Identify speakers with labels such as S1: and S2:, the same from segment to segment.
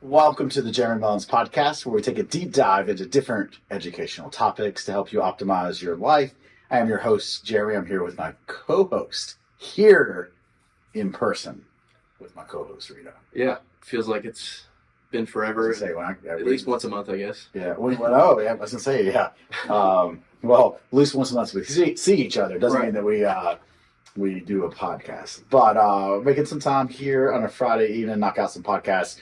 S1: Welcome to the Mullins podcast, where we take a deep dive into different educational topics to help you optimize your life. I am your host, Jerry. I'm here with my co-host, here in person with my co-host, Reno.
S2: Yeah, feels like it's been forever. At least once a month, I guess.
S1: Yeah. I was going to say, yeah. Well, at least once a month we see each other. Doesn't mean that we do a podcast. But making some time here on a Friday evening, knock out some podcasts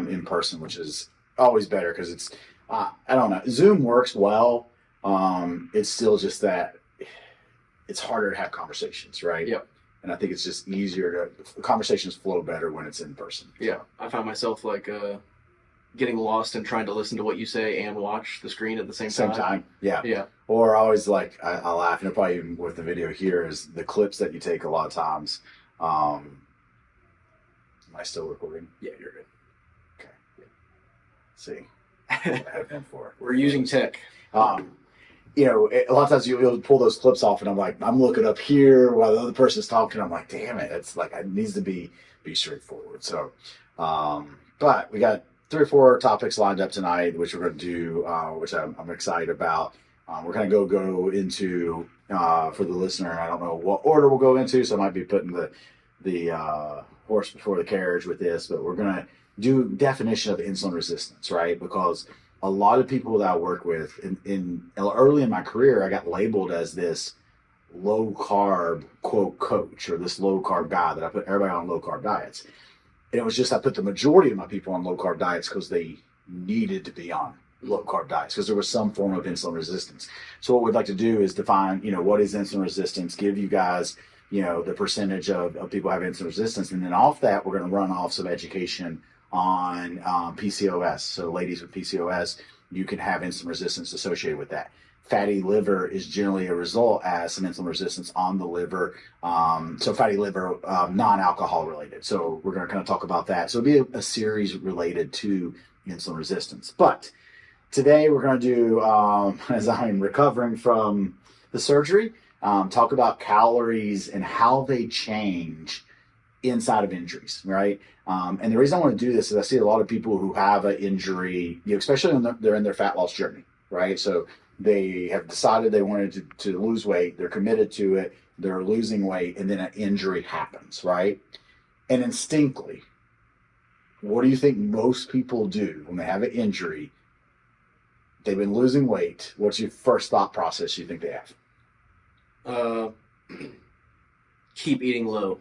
S1: in person, which is always better because it's, I don't know, Zoom works well. It's still just that it's harder to have conversations, right?
S2: Yep.
S1: And I think it's just easier conversations flow better when it's in person.
S2: Yeah. I find myself getting lost and trying to listen to what you say and watch the screen at the same time.
S1: Yeah.
S2: Yeah.
S1: Or always I laugh, and probably even with the video here, is the clips that you take a lot of times. Am I still recording?
S2: Yeah, you're good.
S1: Okay. Yeah. See, I have been for.
S2: We're using tech.
S1: A lot of times you'll pull those clips off, and I'm looking up here while the other person's talking. I'm like, damn it, it's like it needs to be straightforward. So, but we got 3 or 4 topics lined up tonight, which we're going to do, which I'm excited about. We're going to go into for the listener. I don't know what order we'll go into, so I might be putting the horse before the carriage with this, but we're going to do definition of insulin resistance, right? Because a lot of people that I work with early in my career, I got labeled as this low carb quote coach, or this low carb guy that I put everybody on low carb diets. And it was just I put the majority of my people on low carb diets because they needed to be on low carb diets because there was some form of insulin resistance. So what we'd like to do is define, what is insulin resistance, give you guys, the percentage of people have insulin resistance. And then off that, we're going to run off some education on PCOS. So ladies with PCOS, you can have insulin resistance associated with that. Fatty liver is generally a result as some insulin resistance on the liver. So fatty liver, non-alcohol related. So we're going to kind of talk about that. So it'll be a series related to insulin resistance. But today we're going to do, as I'm recovering from the surgery, talk about calories and how they change inside of injuries, right? And the reason I want to do this is I see a lot of people who have an injury, especially when they're in their fat loss journey, right? So they have decided they wanted to lose weight. They're committed to it. They're losing weight, and then an injury happens, right? And instinctively, what do you think most people do when they have an injury? They've been losing weight. What's your first thought process you think they have?
S2: Keep eating low,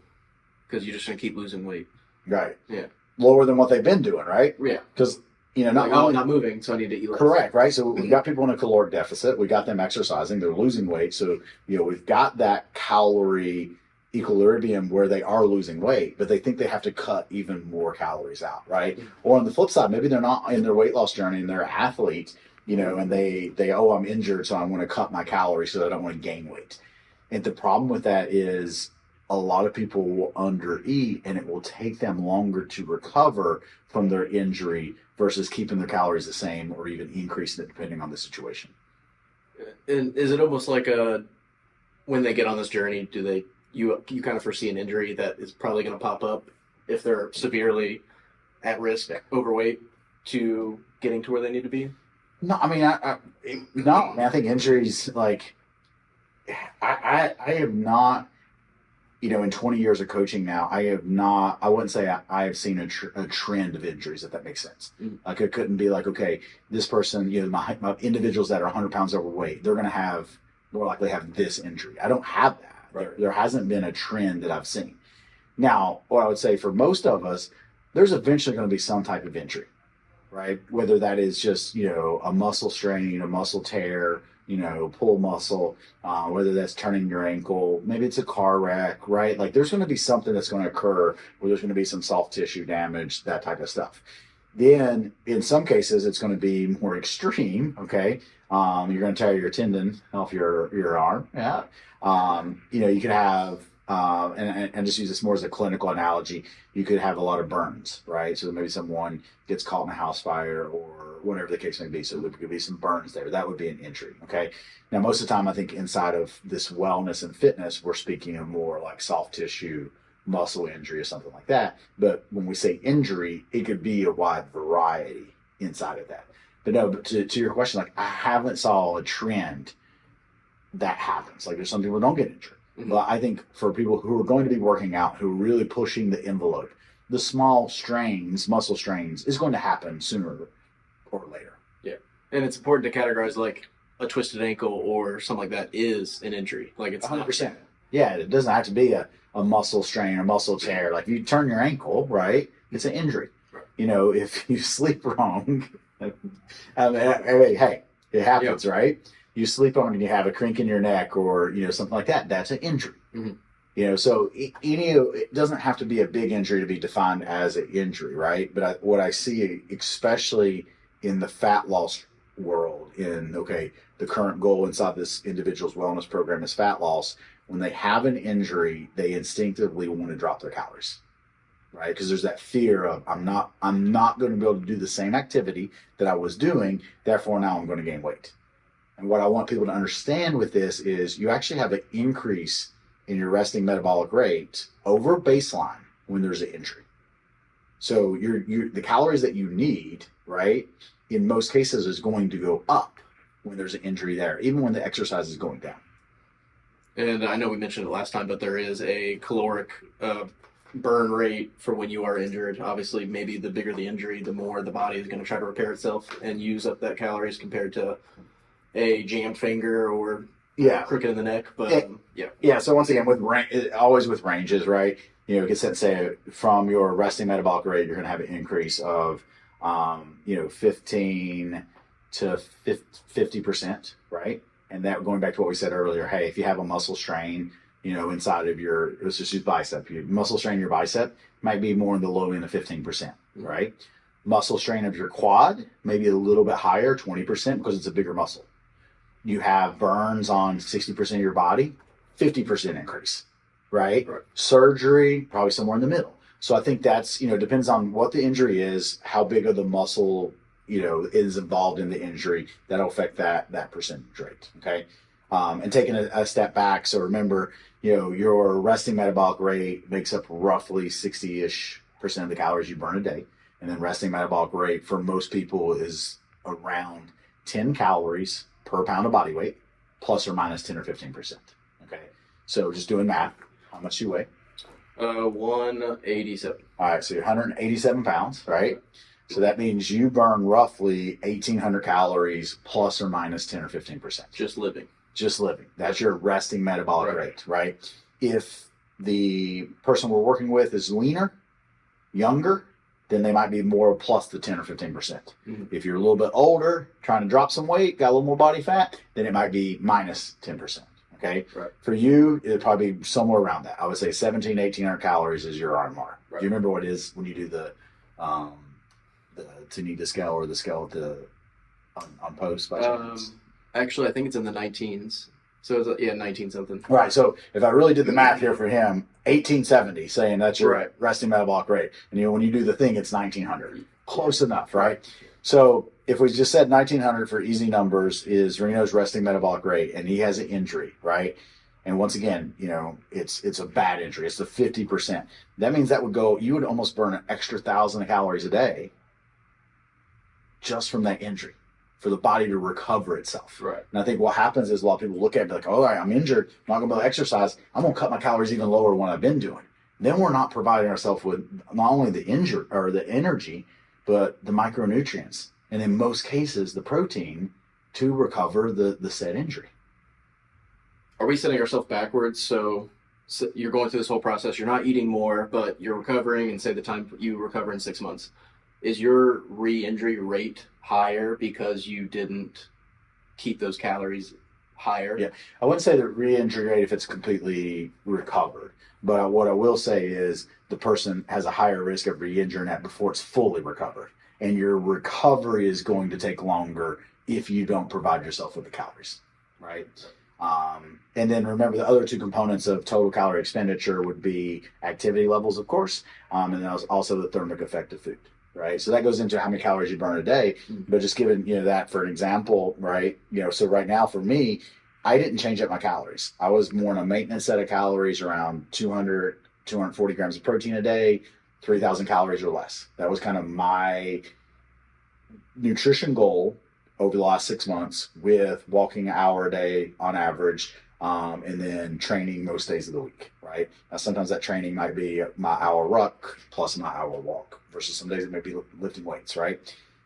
S2: because you're just going to keep losing weight.
S1: Right.
S2: Yeah.
S1: Lower than what they've been doing, right?
S2: Yeah.
S1: Because
S2: not moving, so I need to eat less.
S1: Correct, right? So we've got people in a caloric deficit. We got them exercising. They're losing weight. So, we've got that calorie equilibrium where they are losing weight, but they think they have to cut even more calories out, right? Mm-hmm. Or on the flip side, maybe they're not in their weight loss journey and they're an athlete, and they I'm injured, so I'm going to cut my calories so I don't want to gain weight. And the problem with that is a lot of people will undereat, and it will take them longer to recover from their injury versus keeping their calories the same or even increasing it depending on the situation.
S2: And is it almost like when they get on this journey, do you kind of foresee an injury that is probably going to pop up if they're severely at risk, overweight, to getting to where they need to be?
S1: No, I mean, I think injuries, I have not, in 20 years of coaching now, I wouldn't say I have seen a trend of injuries, if that makes sense. Mm-hmm. It couldn't be okay, this person, my individuals that are 100 pounds overweight, they're going to have more likely have this injury. I don't have that. Right. There hasn't been a trend that I've seen. Now, what I would say for most of us, there's eventually going to be some type of injury, right? Whether that is just, a muscle strain, a muscle tear, pull muscle, whether that's turning your ankle, maybe it's a car wreck, right? There's going to be something that's going to occur where there's going to be some soft tissue damage, that type of stuff. Then in some cases, it's going to be more extreme, okay? You're going to tear your tendon off your arm. Yeah. You could have, and just use this more as a clinical analogy, you could have a lot of burns, right? So maybe someone gets caught in a house fire or whatever the case may be. So there could be some burns there. That would be an injury, okay? Now, most of the time, I think inside of this wellness and fitness, we're speaking of more soft tissue muscle injury or something like that. But when we say injury, it could be a wide variety inside of that. But no, but to your question, like I haven't saw a trend that happens. Like there's some people who don't get injured.
S2: Mm-hmm.
S1: But I think for people who are going to be working out, who are really pushing the envelope, the small strains, muscle strains, is going to happen sooner or later.
S2: Yeah. And it's important to categorize like a twisted ankle or something like that is an injury. Like it's
S1: 100%. Yeah, it doesn't have to be a muscle strain or muscle tear. Like you turn your ankle, right? It's an injury.
S2: Right.
S1: You know, if you sleep wrong, hey, it happens, right? You sleep on and you have a crink in your neck or, you know, something like that. That's an injury.
S2: Mm-hmm.
S1: You know, so it doesn't have to be a big injury to be defined as an injury, right? But what I see, especially in the fat loss world, the current goal inside this individual's wellness program is fat loss. When they have an injury, they instinctively want to drop their calories, right? Because there's that fear of I'm not going to be able to do the same activity that I was doing. Therefore, now I'm going to gain weight. And what I want people to understand with this is you actually have an increase in your resting metabolic rate over baseline when there's an injury. So the calories that you need, right, in most cases is going to go up when there's an injury there, even when the exercise is going down.
S2: And I know we mentioned it last time, but there is a caloric burn rate for when you are injured. Obviously, maybe the bigger the injury, the more the body is going to try to repair itself and use up that calories compared to a jammed finger or crooked in the neck. But
S1: so once again, always with ranges, right? You know, you can say from your resting metabolic rate, you're going to have an increase of 15 to 50%, right? And that going back to what we said earlier, hey, if you have a muscle strain, you know, inside of let's just use bicep, you muscle strain your bicep might be more in the low end of 15%, right? Muscle strain of your quad, maybe a little bit higher, 20%, because it's a bigger muscle. You have burns on 60% of your body, 50% increase, right? Surgery, probably somewhere in the middle. So I think that's, you know, depends on what the injury is, how big of the muscle, you know, is involved in the injury. That'll affect that percentage rate, okay? And taking a step back, so remember, you know, your resting metabolic rate makes up roughly 60-ish% of the calories you burn a day. And then resting metabolic rate for most people is around 10 calories per pound of body weight, plus or minus 10 or 15%. Okay. So just doing math, how much you weigh?
S2: 187.
S1: All right. So you're 187 pounds, right? So that means you burn roughly 1,800 calories plus or minus 10 or 15%.
S2: Just living.
S1: That's your resting metabolic rate, right? If the person we're working with is leaner, younger, then they might be more plus the 10 or 15%. Mm-hmm. If you're a little bit older, trying to drop some weight, got a little more body fat, then it might be minus 10%. Okay. Right. For you, it'd probably be somewhere around that. I would say 1,800 calories is your RMR. Right. Do you remember what it is when you do the Tanita scale or the scale on post by chance?
S2: Actually, I think it's in the 19s. So it's 19 something.
S1: Right. So if I really did the math here for him, 1870, saying that's your resting metabolic rate. And you know, when you do the thing, it's 1900. Close enough, right? So if we just said 1900 for easy numbers is Reno's resting metabolic rate, and he has an injury, right? And once again, you know, it's a bad injury. It's the 50%. That means you would almost burn an extra 1,000 calories a day just from that injury, for the body to recover itself. Right. And I think what happens is a lot of people look at it and be like, oh, all right, I'm injured, I'm not going to be able to exercise, I'm going to cut my calories even lower than what I've been doing. Then we're not providing ourselves with not only the energy, but the micronutrients, and in most cases, the protein to recover the said injury.
S2: Are we setting ourselves backwards? So you're going through this whole process, you're not eating more, but you're recovering, and say the time you recover in 6 months. Is your re-injury rate higher because you didn't keep those calories higher?
S1: Yeah, I wouldn't say the re-injury rate if it's completely recovered, but what I will say is the person has a higher risk of re-injuring that before it's fully recovered, and your recovery is going to take longer if you don't provide yourself with the calories, right? And then remember the other two components of total calorie expenditure would be activity levels, of course, and then also the thermic effect of food. Right. So that goes into how many calories you burn a day, but just giving, you know, that for an example, right. You know, so right now for me, I didn't change up my calories. I was more in a maintenance set of calories around 200 240 grams of protein a day, 3,000 calories or less. That was kind of my nutrition goal over the last 6 months, with walking an hour a day on average, and then training most days of the week, right? Now, sometimes that training might be my hour ruck plus my hour walk, versus some days it may be lifting weights, right?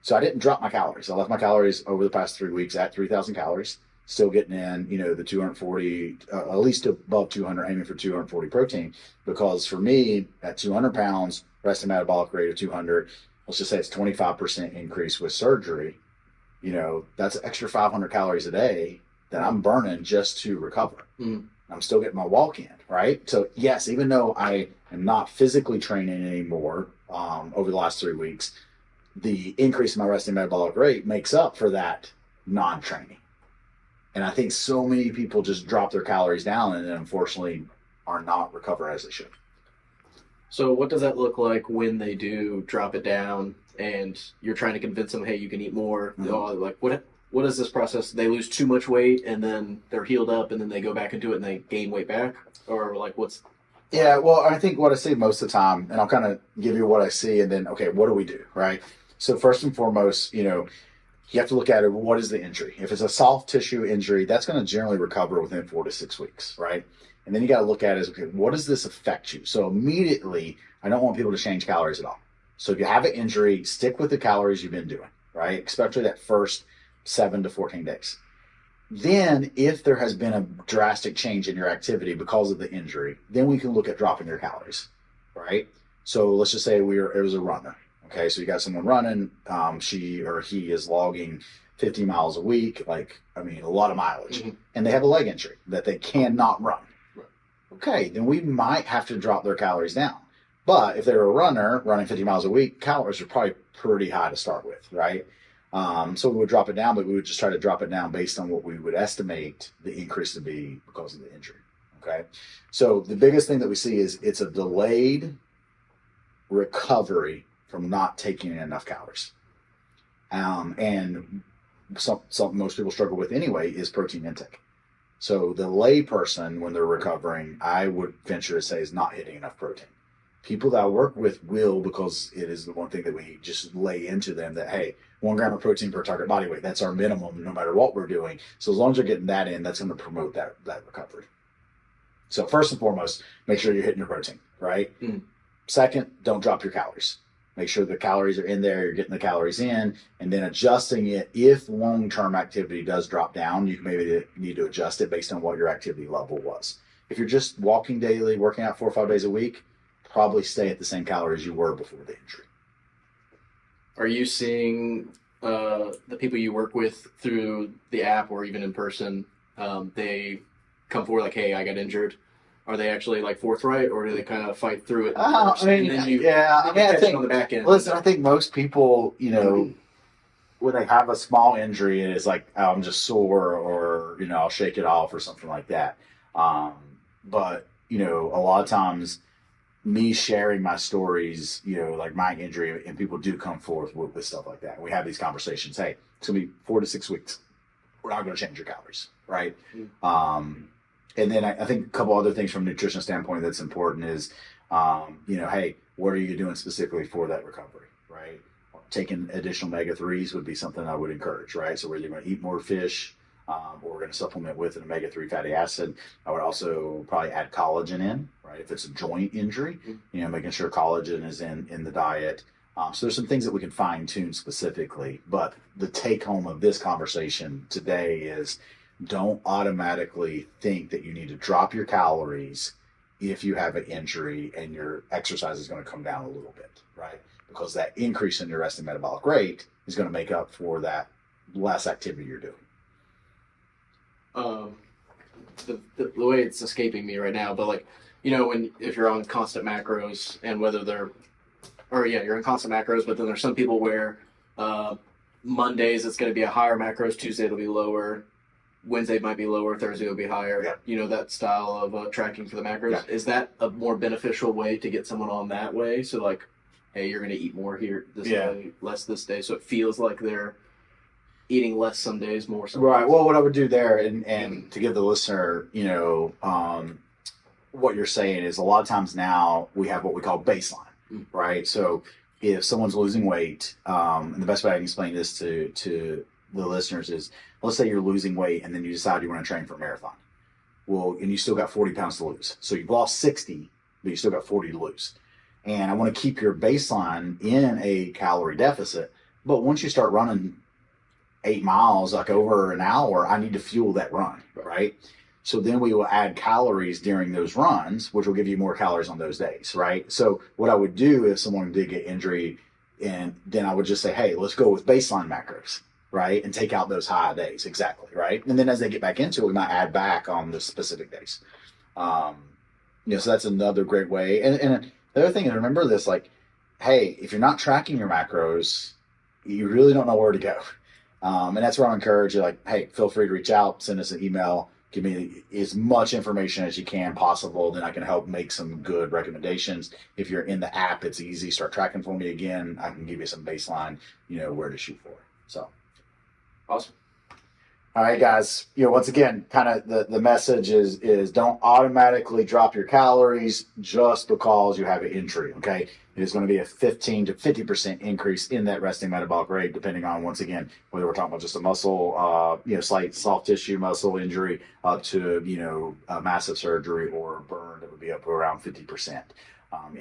S1: So I didn't drop my calories. I left my calories over the past 3 weeks at 3,000 calories, still getting in, the 240, at least above 200, aiming for 240 protein, because for me, at 200 pounds, resting metabolic rate of 200, let's just say it's 25% increase with surgery, that's an extra 500 calories a day that I'm burning just to recover. I'm still getting my walk in, right? So yes, even though I am not physically training anymore over the last 3 weeks, the increase in my resting metabolic rate makes up for that non-training. And I think so many people just drop their calories down and then unfortunately are not recover as they should.
S2: So what does that look like when they do drop it down and you're trying to convince them, hey, you can eat more? Like what is this process? They lose too much weight and then they're healed up and then they go back into it and they gain weight back? Or like what's...
S1: Yeah, well, I think what I see most of the time, and I'll kind of give you what I see and then, okay, what do we do, right? So first and foremost, you have to look at it, what is the injury? If it's a soft tissue injury, that's going to generally recover within 4 to 6 weeks, right? And then you got to look at it as, okay, what does this affect you? So immediately, I don't want people to change calories at all. So if you have an injury, stick with the calories you've been doing, right? Especially that first 7 to 14 days. Then if there has been a drastic change in your activity because of the injury, then we can look at dropping your calories, right? So let's just say it was a runner. Okay, so you got someone running, she or he is logging 50 miles a week, a lot of mileage, and they have a leg injury that they cannot run. Okay, then we might have to drop their calories down. But if they're a runner running 50 miles a week, calories are probably pretty high to start with, right? So we would drop it down, but we would just try to drop it down based on what we would estimate the increase to be because of the injury, okay? So the biggest thing that we see is it's a delayed recovery from not taking in enough calories. And something most people struggle with anyway is protein intake. So the lay person, when they're recovering, I would venture to say is not hitting enough protein. People that I work with will, because it is the one thing that we just lay into them that, hey, 1 gram of protein per target body weight, that's our minimum no matter what we're doing. So as long as you're getting that in, that's going to promote that recovery. So first and foremost, make sure you're hitting your protein, right? Second, don't drop your calories. Make sure the calories are in there, you're getting the calories in, and then adjusting it. If long-term activity does drop down, you maybe need to adjust it based on what your activity level was. If you're just walking daily, working out 4 or 5 days a week, probably stay at the same calories you were before the injury.
S2: Are you seeing the people you work with through the app or even in person, they come forward like, hey, I got injured? Are they actually forthright, or do they kind of fight through it?
S1: I think
S2: on the back end.
S1: Listen, I think most people, when they have a small injury and it's like, oh, I'm just sore, or I'll shake it off or something like that. But a lot of times, me sharing my stories, like my injury, and people do come forth with stuff like that. We have these conversations. Hey, it's gonna be 4 to 6 weeks. We're not going to change your calories, right? And then I think a couple other things from a nutrition standpoint that's important is, hey, what are you doing specifically for that recovery, right? Taking additional omega-3s would be something I would encourage, right? So whether you're going to eat more fish, or we're going to supplement with an omega-3 fatty acid, I would also probably add collagen in, right? If it's a joint injury, making sure collagen is in the diet. So there's some things that we can fine tune specifically, but the take home of this conversation today is, don't automatically think that you need to drop your calories if you have an injury and your exercise is going to come down a little bit, right? Because that increase in your resting metabolic rate is going to make up for that less activity you're doing.
S2: The way it's escaping me right now, but if you're on constant macros and you're on constant macros, but then there's some people where Mondays it's going to be a higher macros, Tuesday it'll be lower, Wednesday might be lower, Thursday will be higher. Yeah. That style of tracking for the macros. Yeah. Is that a more beneficial way to get someone on that way? So hey, you're going to eat more here this day, less this day. So it feels like they're eating less some days, more some days.
S1: Right. Well, what I would do there, and to give the listener, what you're saying is a lot of times now we have what we call baseline, right? So if someone's losing weight, and the best way I can explain this to the listeners is, let's say you're losing weight and then you decide you want to train for a marathon. Well, and you still got 40 pounds to lose. So you've lost 60, but you still got 40 to lose. And I want to keep your baseline in a calorie deficit. But once you start running 8 miles, like over an hour, I need to fuel that run, right? So then we will add calories during those runs, which will give you more calories on those days, right? So what I would do if someone did get injury, and then I would just say, hey, let's go with baseline macros, right? And take out those high days, exactly, right? And then as they get back into it, we might add back on the specific days. So that's another great way. And the other thing is, remember this, like, hey, if you're not tracking your macros, you really don't know where to go. And that's where I encourage you, like, hey, feel free to reach out, send us an email, give me as much information as you can possible. Then I can help make some good recommendations. If you're in the app, it's easy. Start tracking for me again. I can give you some baseline, where to shoot for. So.
S2: Awesome.
S1: All right, guys. Once again, kind of the message is don't automatically drop your calories just because you have an injury. Okay, it is going to be a 15 to 50% increase in that resting metabolic rate, depending on, once again, whether we're talking about just a muscle, slight soft tissue muscle injury, up to massive surgery or a burn that would be up to around 50%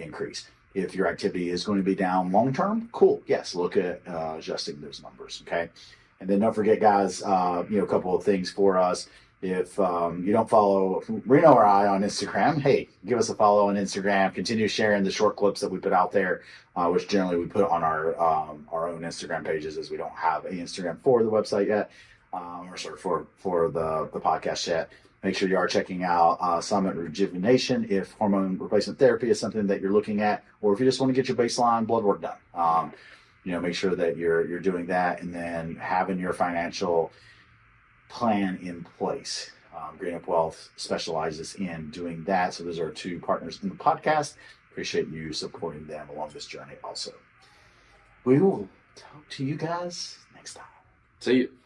S1: increase. If your activity is going to be down long term, cool. Yes, look at adjusting those numbers. Okay. And then don't forget, guys, a couple of things for us. If you don't follow Reno or I on Instagram, hey, give us a follow on Instagram. Continue sharing the short clips that we put out there, which generally we put on our own Instagram pages, as we don't have an Instagram for the website yet, or sorry, for the podcast yet. Make sure you are checking out Summit Rejuvenation if hormone replacement therapy is something that you're looking at, or if you just want to get your baseline blood work done. Make sure that you're doing that, and then having your financial plan in place. GreenUp Wealth specializes in doing that. So those are 2 partners in the podcast. Appreciate you supporting them along this journey also. We will talk to you guys next time.
S2: See you.